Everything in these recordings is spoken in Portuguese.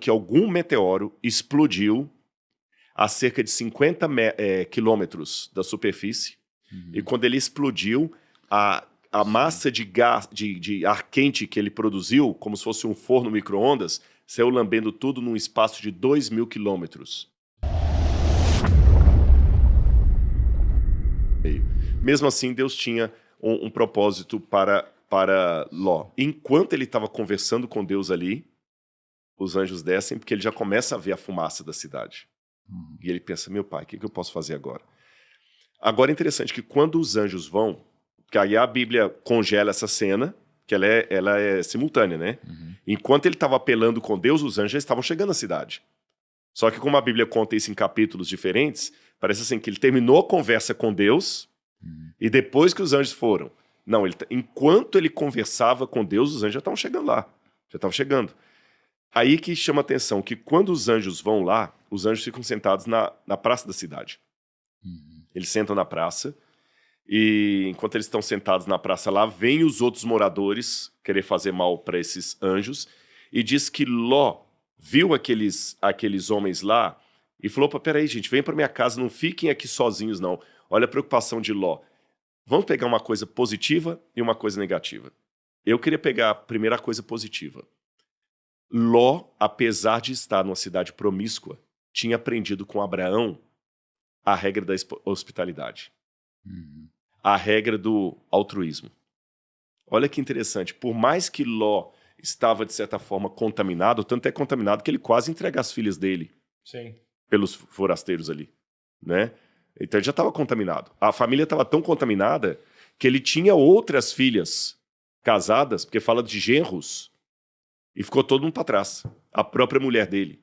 que algum meteoro explodiu a cerca de 50 quilômetros da superfície. E quando ele explodiu, a massa de gás, de ar quente que ele produziu, como se fosse um forno micro-ondas, saiu lambendo tudo num espaço de 2.000 quilômetros. Mesmo assim, Deus tinha um propósito para Ló. Enquanto ele estava conversando com Deus ali, os anjos descem, porque ele já começa a ver a fumaça da cidade. E ele pensa, meu pai, o que eu posso fazer agora? Agora é interessante que quando os anjos vão, que aí a Bíblia congela essa cena, que ela é simultânea, né? Enquanto ele estava apelando com Deus, os anjos já estavam chegando à cidade. Só que como a Bíblia conta isso em capítulos diferentes, parece assim que ele terminou a conversa com Deus e depois que os anjos foram. Não, enquanto ele conversava com Deus, os anjos já estavam chegando lá. Já estavam chegando. Aí que chama a atenção que quando os anjos vão lá, os anjos ficam sentados na praça da cidade. Eles sentam na praça e enquanto eles estão sentados na praça lá, vêm os outros moradores querer fazer mal para esses anjos e diz que Ló viu aqueles homens lá e falou, peraí gente, vem para minha casa, não fiquem aqui sozinhos não. Olha a preocupação de Ló. Vamos pegar uma coisa positiva e uma coisa negativa. Eu queria pegar a primeira coisa positiva. Ló, apesar de estar numa cidade promíscua, tinha aprendido com Abraão a regra da hospitalidade. A regra do altruísmo. Olha que interessante. Por mais que Ló estava, de certa forma, contaminado, tanto é contaminado que ele quase entrega as filhas dele pelos forasteiros ali, né? Então ele já estava contaminado. A família estava tão contaminada que ele tinha outras filhas casadas, porque fala de genros, e ficou todo mundo para trás. A própria mulher dele.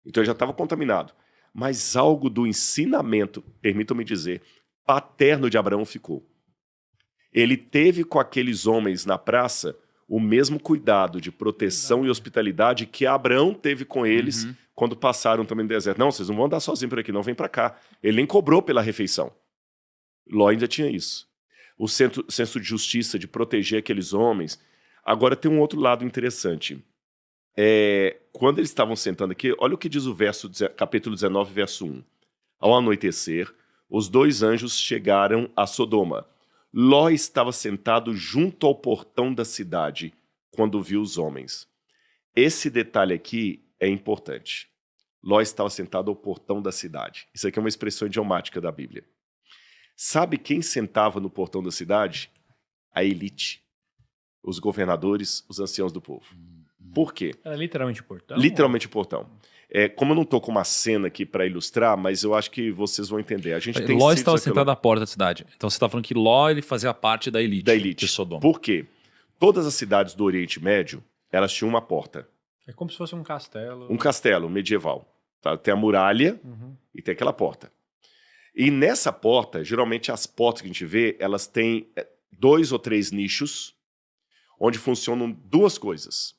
Então ele já estava contaminado. Mas algo do ensinamento, permitam-me dizer, paterno de Abraão ficou. Ele teve com aqueles homens na praça o mesmo cuidado de proteção e hospitalidade que Abraão teve com eles quando passaram também no deserto. Não, vocês não vão andar sozinhos por aqui, não, vem para cá. Ele nem cobrou pela refeição. Ló ainda tinha isso. O senso de justiça, de proteger aqueles homens. Agora tem um outro lado interessante. Quando eles estavam sentando aqui, olha o que diz o capítulo 19, verso 1. Ao anoitecer, os dois anjos chegaram a Sodoma. Ló estava sentado junto ao portão da cidade quando viu os homens. Esse detalhe aqui é importante. Ló estava sentado ao portão da cidade. Isso aqui é uma expressão idiomática da Bíblia. Sabe quem sentava no portão da cidade? A elite. Os governadores, os anciãos do povo. Por quê? Era literalmente o portão? Literalmente o portão. Como eu não estou com uma cena aqui para ilustrar, mas eu acho que vocês vão entender. A gente tem Ló estava sentado à porta da cidade. Então você está falando que Ló ele fazia parte da elite de Sodoma. Por quê? Todas as cidades do Oriente Médio, elas tinham uma porta. É como se fosse um castelo. Um castelo medieval. Tá? Tem a muralha e tem aquela porta. E nessa porta, geralmente as portas que a gente vê, elas têm 2 ou 3 nichos onde funcionam 2 coisas.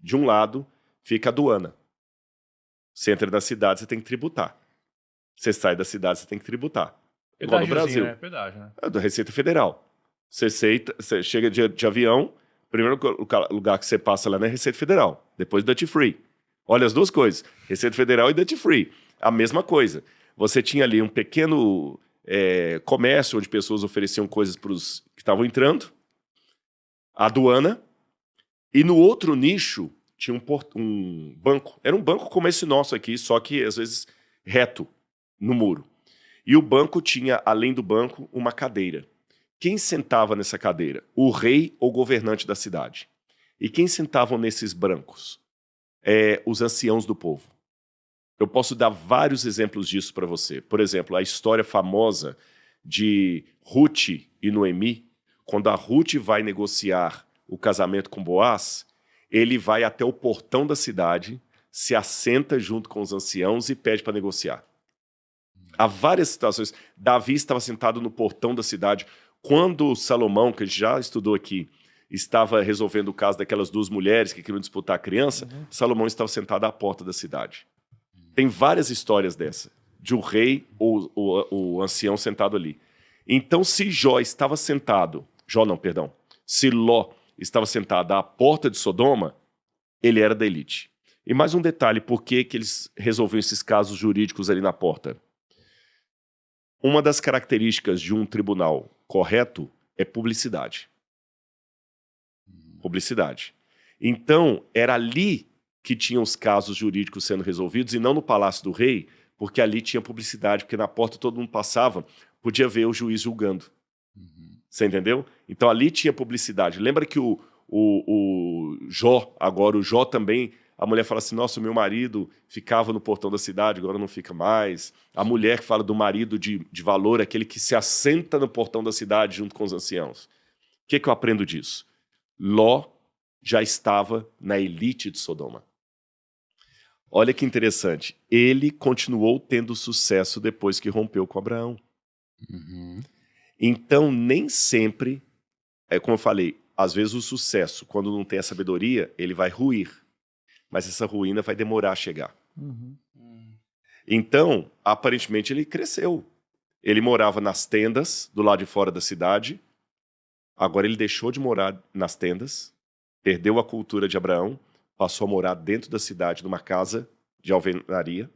De um lado, fica a aduana. Você entra na cidade, você tem que tributar. Você sai da cidade, você tem que tributar. Igual no Brasil. Né? Pedágio, né? É da Receita Federal. Você chega de avião, o primeiro lugar que você passa lá é a Receita Federal. Depois Duty Free. Olha as 2 coisas. Receita Federal e Duty Free. A mesma coisa. Você tinha ali um pequeno comércio onde pessoas ofereciam coisas para os que estavam entrando. A aduana. E no outro nicho tinha um banco. Era um banco como esse nosso aqui, só que às vezes reto no muro. E o banco tinha, além do banco, uma cadeira. Quem sentava nessa cadeira? O rei ou governante da cidade. E quem sentavam nesses bancos? Os anciãos do povo. Eu posso dar vários exemplos disso para você. Por exemplo, a história famosa de Ruth e Noemi, quando a Ruth vai negociar o casamento com Boaz, ele vai até o portão da cidade, se assenta junto com os anciãos e pede para negociar. Há várias situações. Davi estava sentado no portão da cidade. Quando Salomão, que a gente já estudou aqui, estava resolvendo o caso daquelas 2 mulheres que queriam disputar a criança, Salomão estava sentado à porta da cidade. Tem várias histórias dessa, de um rei ou o ancião sentado ali. Então, se se Ló estava sentado à porta de Sodoma, ele era da elite. E mais um detalhe, por que eles resolveram esses casos jurídicos ali na porta? Uma das características de um tribunal correto é publicidade. Publicidade. Então, era ali que tinham os casos jurídicos sendo resolvidos e não no Palácio do Rei, porque ali tinha publicidade, porque na porta todo mundo passava, podia ver o juiz julgando. Você entendeu? Então ali tinha publicidade. Lembra que o Jó, agora o Jó também, a mulher fala assim, nossa, meu marido ficava no portão da cidade, agora não fica mais. A mulher que fala do marido de valor, aquele que se assenta no portão da cidade junto com os anciãos. O que eu aprendo disso? Ló já estava na elite de Sodoma. Olha que interessante. Ele continuou tendo sucesso depois que rompeu com Abraão. Então, nem sempre, como eu falei, às vezes o sucesso, quando não tem a sabedoria, ele vai ruir. Mas essa ruína vai demorar a chegar. Então, aparentemente, ele cresceu. Ele morava nas tendas, do lado de fora da cidade. Agora ele deixou de morar nas tendas, perdeu a cultura de Abraão, passou a morar dentro da cidade, numa casa de alvenaria.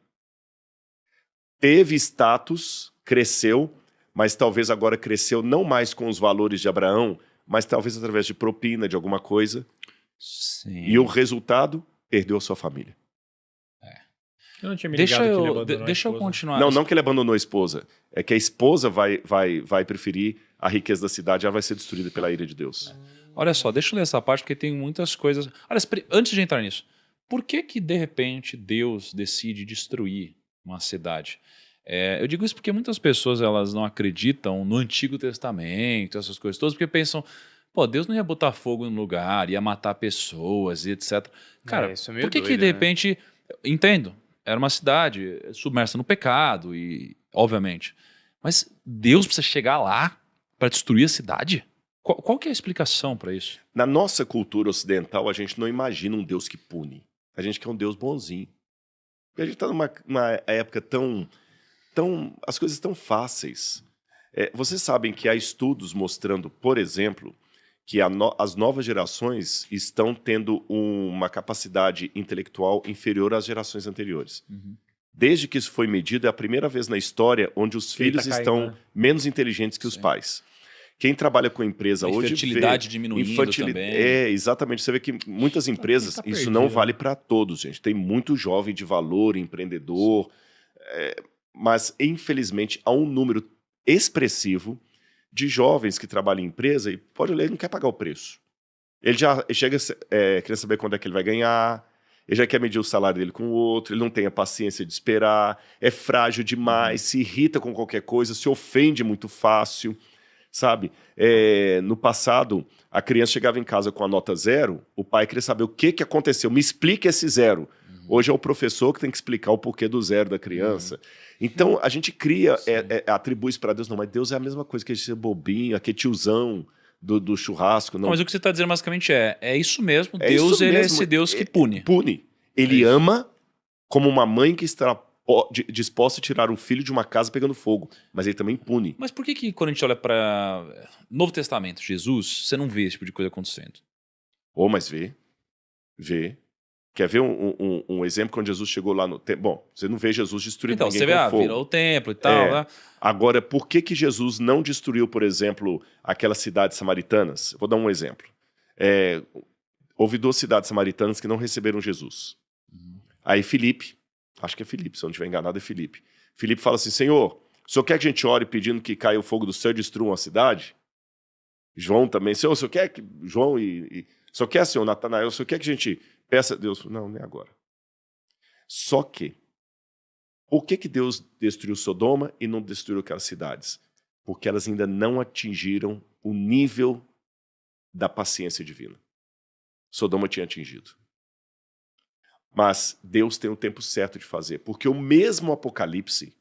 Teve status, cresceu, mas talvez agora cresceu não mais com os valores de Abraão, mas talvez através de propina, de alguma coisa. Sim. E o resultado, perdeu a sua família. Eu não tinha me ligado que ele abandonou Deixa a eu esposa. continuar. Não que ele abandonou a esposa. É que a esposa vai preferir a riqueza da cidade, ela vai ser destruída pela ira de Deus. Olha só, deixa eu ler essa parte porque tem muitas coisas. Olha, antes de entrar nisso, por que de repente Deus decide destruir uma cidade? Eu digo isso porque muitas pessoas elas não acreditam no Antigo Testamento, essas coisas todas, porque pensam, pô, Deus não ia botar fogo no lugar, ia matar pessoas e etc. Cara, isso é meio por que doido, de repente... Entendo, era uma cidade submersa no pecado, e obviamente. Mas Deus precisa chegar lá para destruir a cidade? Qual que é a explicação para isso? Na nossa cultura ocidental, a gente não imagina um Deus que pune. A gente quer um Deus bonzinho. Porque a gente está numa época tão... as coisas tão fáceis. Vocês sabem que há estudos mostrando, por exemplo, que as novas gerações estão tendo uma capacidade intelectual inferior às gerações anteriores. Desde que isso foi medido, é a primeira vez na história onde os filhos estão menos inteligentes que os pais. Quem trabalha com empresa hoje fertilidade diminuindo também. Exatamente. Você vê que muitas empresas, isso não vale para todos, gente. Tem muito jovem de valor, empreendedor, mas infelizmente há um número expressivo de jovens que trabalham em empresa e pode ler, ele não quer pagar o preço. Ele já chega querendo saber quando é que ele vai ganhar, ele já quer medir o salário dele com o outro, ele não tem a paciência de esperar, é frágil demais, se irrita com qualquer coisa, se ofende muito fácil, sabe? No passado, a criança chegava em casa com a nota 0, o pai queria saber o que aconteceu, me explique esse 0. Hoje é o professor que tem que explicar o porquê do 0 da criança. Então, a gente cria, atribui isso para Deus. Não, mas Deus é a mesma coisa que a gente ser bobinho, aquele tiozão do churrasco. Não. Mas o que você está dizendo basicamente é isso mesmo. Deus ele é esse Deus que pune. Pune. Ele ama como uma mãe que está disposta a tirar um filho de uma casa pegando fogo. Mas ele também pune. Mas por que quando a gente olha para Novo Testamento, Jesus, você não vê esse tipo de coisa acontecendo? Mas vê. Vê. Quer ver um exemplo quando Jesus chegou lá no templo? Bom, você não vê Jesus destruindo ninguém com fogo. Virou o templo e tal. Né? Agora, por que Jesus não destruiu, por exemplo, aquelas cidades samaritanas? Vou dar um exemplo. Houve 2 cidades samaritanas que não receberam Jesus. Aí Filipe, acho que é Filipe, se eu não estiver enganado é Filipe. Filipe fala assim, Senhor, o senhor quer que a gente ore pedindo que caia o fogo do céu e destrua a cidade? João também, Senhor, o senhor quer que... João o senhor quer, Senhor, Natanael, o senhor quer que a gente... Peça a Deus, não, nem agora. Só que, por que Deus destruiu Sodoma e não destruiu aquelas cidades? Porque elas ainda não atingiram o nível da paciência divina. Sodoma tinha atingido. Mas Deus tem o tempo certo de fazer, porque o mesmo Apocalipse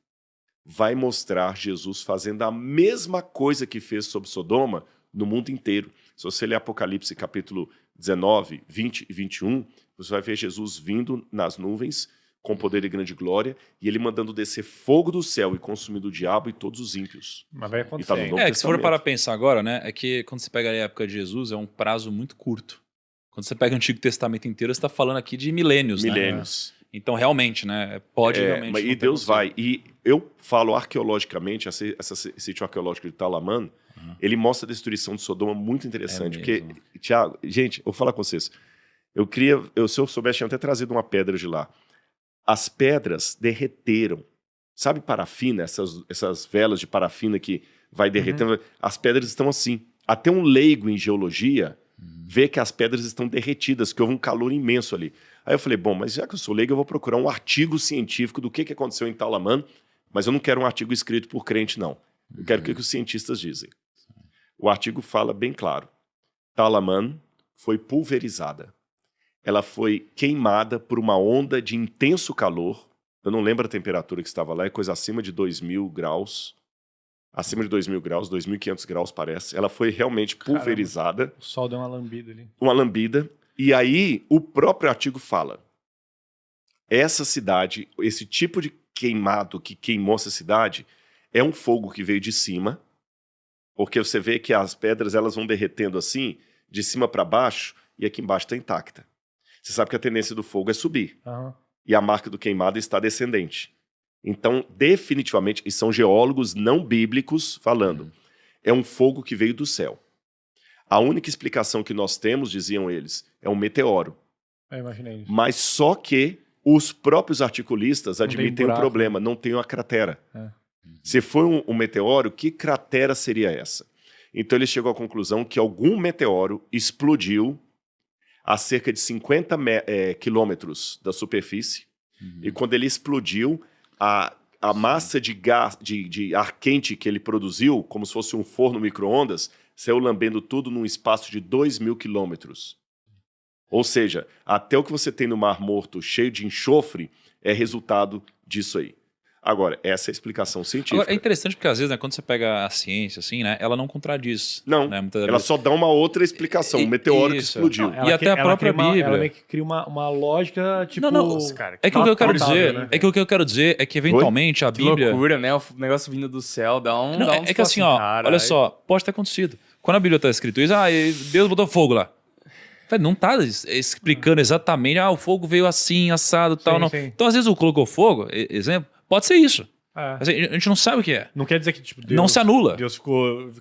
vai mostrar Jesus fazendo a mesma coisa que fez sobre Sodoma no mundo inteiro. Se você ler Apocalipse capítulo 19, 20 e 21, você vai ver Jesus vindo nas nuvens com poder e grande glória e ele mandando descer fogo do céu e consumindo o diabo e todos os ímpios. Mas vai acontecer. E tá no Novo Que se for Testamento. para pensar agora, né, é que quando você pega a época de Jesus é um prazo muito curto. Quando você pega o Antigo Testamento inteiro, você está falando aqui de milênios, Milênios. né? Então, realmente, né? Pode realmente... E Deus vai. E eu falo arqueologicamente, esse sítio arqueológico de Talamã, ele mostra a destruição de Sodoma muito interessante. Porque, Tiago, gente, eu vou falar com vocês. Se eu soubesse, tinha até trazido uma pedra de lá. As pedras derreteram. Sabe parafina? Essas velas de parafina que vai derretendo. As pedras estão assim. Até um leigo em geologia vê que as pedras estão derretidas, que houve um calor imenso ali. Aí eu falei, bom, mas já que eu sou leigo, eu vou procurar um artigo científico do que aconteceu em Talamã, mas eu não quero um artigo escrito por crente, não. Eu quero o que os cientistas dizem. O artigo fala bem claro. Talamã foi pulverizada. Ela foi queimada por uma onda de intenso calor. Eu não lembro a temperatura que estava lá, é coisa acima de 2.000 graus. Acima de 2.000 graus, 2.500 graus parece. Ela foi realmente pulverizada. Caramba, o sol deu uma lambida ali. Uma lambida. E aí, o próprio artigo fala, essa cidade, esse tipo de queimado que queimou essa cidade, é um fogo que veio de cima, porque você vê que as pedras elas vão derretendo assim, de cima para baixo, e aqui embaixo está intacta. Você sabe que a tendência do fogo é subir. E a marca do queimado está descendente. Então, definitivamente, e são geólogos não bíblicos falando, é um fogo que veio do céu. A única explicação que nós temos, diziam eles, é um meteoro. Eu imaginei isso. Mas só que os próprios articulistas admitem um problema, não tem uma cratera. Se for um meteoro, que cratera seria essa? Então ele chegou à conclusão que algum meteoro explodiu a cerca de 50 quilômetros da superfície, e quando ele explodiu, a massa de gás, de ar quente que ele produziu, como se fosse um forno micro-ondas, saiu lambendo tudo num espaço de 2.000 quilômetros. Ou seja, até o que você tem no Mar Morto cheio de enxofre é resultado disso aí. Agora, essa é a explicação científica. Agora, é interessante porque às vezes, né, quando você pega a ciência, assim, né, ela não contradiz. Não, né, ela só dá uma outra explicação, um meteoro que explodiu. Não, e até a própria Bíblia. Ela meio que cria uma lógica, tipo... Cara, é que o que eu quero dizer, né, o que eu quero dizer é que eventualmente a Bíblia... Que loucura, né? O negócio vindo do céu dá um... Não, é que assim, ó, cara, olha só, pode ter acontecido. Quando a Bíblia está escrito isso, Deus botou fogo lá. Não tá explicando exatamente, o fogo veio assim, assado e tal. Não. Então, às vezes, o colocou fogo, exemplo, pode ser isso. Assim, a gente não sabe o que é. Não quer dizer que tipo, Deus, não se anula. Deus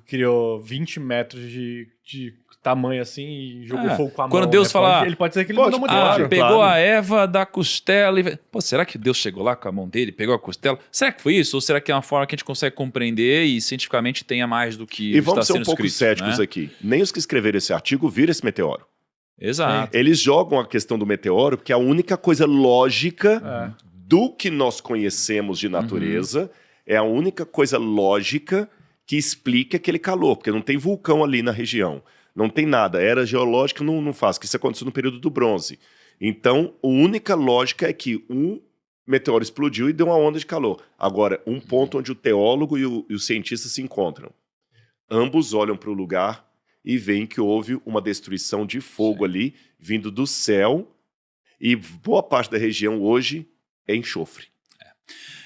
criou 20 metros de tamanho assim e jogou fogo com a mão. Quando Deus fala... Ele pode dizer que ele mandou muito pegou a Eva da costela e... Pô, será que Deus chegou lá com a mão dele, pegou a costela? Será que foi isso? Ou será que é uma forma que a gente consegue compreender e cientificamente tenha mais do que está sendo escrito? E vamos ser um pouco céticos, né? Aqui. Nem os que escreveram esse artigo viram esse meteoro. Exato. Eles jogam a questão do meteoro, porque é a única coisa lógica do que nós conhecemos de natureza, é a única coisa lógica que explica aquele calor, porque não tem vulcão ali na região, não tem nada, era geológica não faz, que isso aconteceu no período do bronze. Então, a única lógica é que um meteoro explodiu e deu uma onda de calor. Agora, um ponto onde o teólogo e o cientista se encontram. Ambos olham para o lugar e veem que houve uma destruição de fogo ali, vindo do céu, e boa parte da região hoje é enxofre.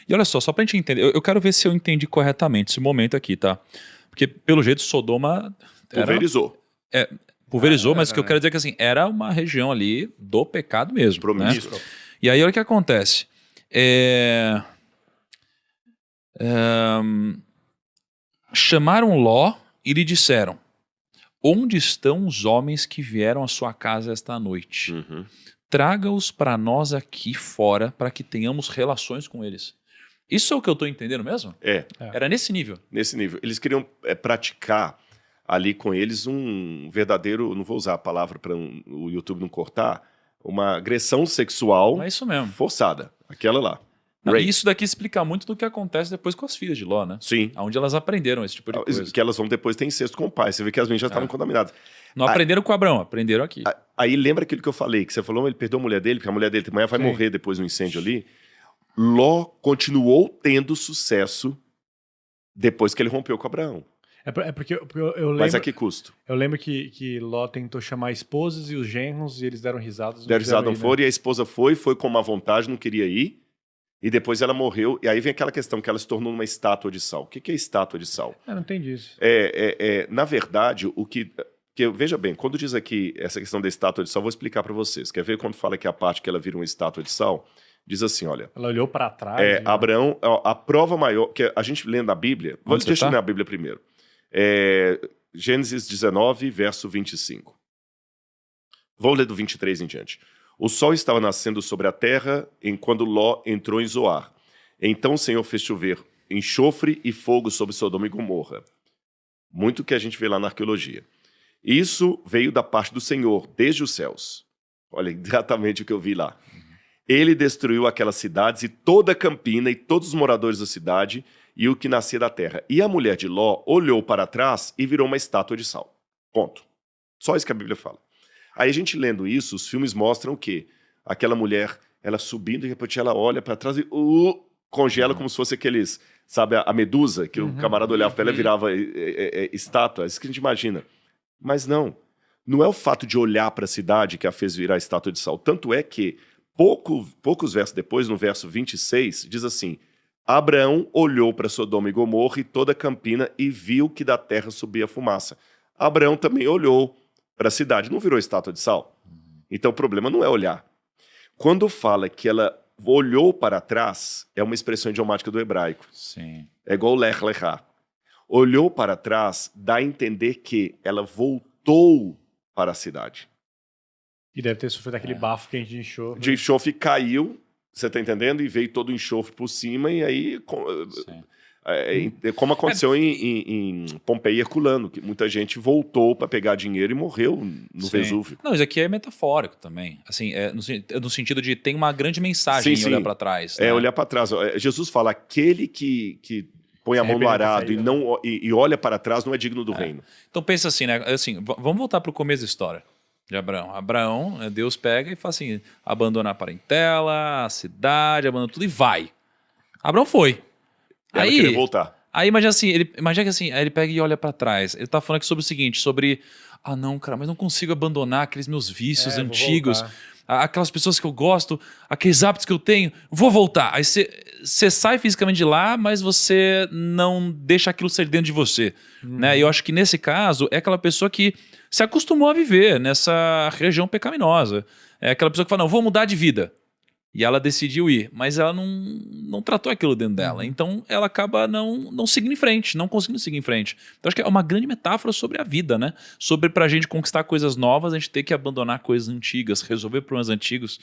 E olha só pra gente entender, eu quero ver se eu entendi corretamente esse momento aqui, tá? Porque, pelo jeito, Sodoma... Pulverizou. Pulverizou, mas o que eu quero dizer é que, assim, era uma região ali do pecado mesmo. Promíscuo. Né? E aí, olha o que acontece. Chamaram Ló e lhe disseram: onde estão os homens que vieram à sua casa esta noite? Traga-os para nós aqui fora, para que tenhamos relações com eles. Isso é o que eu estou entendendo mesmo? Era nesse nível. Nesse nível. Eles queriam praticar ali com eles um verdadeiro, não vou usar a palavra para o YouTube não cortar, uma agressão sexual isso mesmo. Forçada. Aquela lá. Isso daqui explica muito do que acontece depois com as filhas de Ló, né? Sim. Onde elas aprenderam esse tipo de coisa. Que elas vão depois ter incesto com o pai. Você vê que as meninas já estavam contaminadas. Não aprenderam com Abraão, aprenderam aqui. Aí lembra aquilo que eu falei, que você falou, ele perdeu a mulher dele, porque a mulher dele amanhã vai morrer depois do incêndio ali. Ló continuou tendo sucesso depois que ele rompeu com Abraão. É porque eu lembro... Mas a que custo? Eu lembro que Ló tentou chamar esposas e os genros e eles deram risadas. Deram risadas, não foram, e a esposa foi com má vontade, não queria ir. E depois ela morreu, e aí vem aquela questão que ela se tornou uma estátua de sal. O que é estátua de sal? Eu não entendi isso. Na verdade, o que Porque, veja bem, quando diz aqui essa questão da estátua de sal, vou explicar para vocês. Quer ver quando fala que a parte que ela vira uma estátua de sal? Diz assim, olha... Ela olhou para trás. Abraão, a prova maior... que a gente lendo a Bíblia... Deixa eu ler a Bíblia primeiro. Gênesis 19, verso 25. Vou ler do 23 em diante. O sol estava nascendo sobre a terra quando Ló entrou em Zoar. Então o Senhor fez chover enxofre e fogo sobre Sodoma e Gomorra. Muito que a gente vê lá na arqueologia. Isso veio da parte do Senhor, desde os céus. Olha exatamente o que eu vi lá. Ele destruiu aquelas cidades e toda a campina e todos os moradores da cidade e o que nascia da terra. E a mulher de Ló olhou para trás e virou uma estátua de sal. Ponto. Só isso que a Bíblia fala. Aí a gente lendo isso, os filmes mostram o quê? Aquela mulher, ela subindo e depois ela olha para trás e congela como se fosse aqueles, sabe, a medusa, que o camarada olhava para ela e virava estátua. É isso que a gente imagina. Mas não é o fato de olhar para a cidade que a fez virar estátua de sal. Tanto é que, poucos versos depois, no verso 26, diz assim, Abraão olhou para Sodoma e Gomorra e toda a campina e viu que da terra subia fumaça. Abraão também olhou para a cidade, não virou estátua de sal. Então o problema não é olhar. Quando fala que ela olhou para trás, é uma expressão idiomática do hebraico. Sim. É igual lech lechá. Olhou para trás, dá a entender que ela voltou para a cidade. E deve ter sofrido aquele bafo quente de enxofre. De enxofre caiu, você está entendendo? E veio todo o enxofre por cima e aí... como aconteceu em Pompeia e Herculano, que muita gente voltou para pegar dinheiro e morreu no Vesúvio. Não, isso aqui é metafórico também. Assim, no sentido de tem uma grande mensagem em olhar para trás. Né? Olhar para trás. Jesus fala, aquele que põe a mão no arado e olha para trás não é digno do reino. Então pensa assim, né? Assim, vamos voltar para o começo da história de Abraão. Abraão, Deus pega e fala assim, abandona a parentela, a cidade, abandona tudo e vai. Abraão foi. Ela queria voltar. Aí imagina que assim, aí ele pega e olha pra trás. Ele tá falando aqui sobre o seguinte, não, cara, mas não consigo abandonar aqueles meus vícios antigos, aquelas pessoas que eu gosto, aqueles hábitos que eu tenho, vou voltar. Aí você sai fisicamente de lá, mas você não deixa aquilo ser dentro de você. Né? E eu acho que nesse caso é aquela pessoa que se acostumou a viver nessa região pecaminosa. É aquela pessoa que fala, não, vou mudar de vida. E ela decidiu ir, mas ela não tratou aquilo dentro dela. Então ela acaba não seguindo em frente, não conseguindo seguir em frente. Então acho que é uma grande metáfora sobre a vida, né? Sobre pra gente conquistar coisas novas, a gente ter que abandonar coisas antigas, resolver problemas antigos.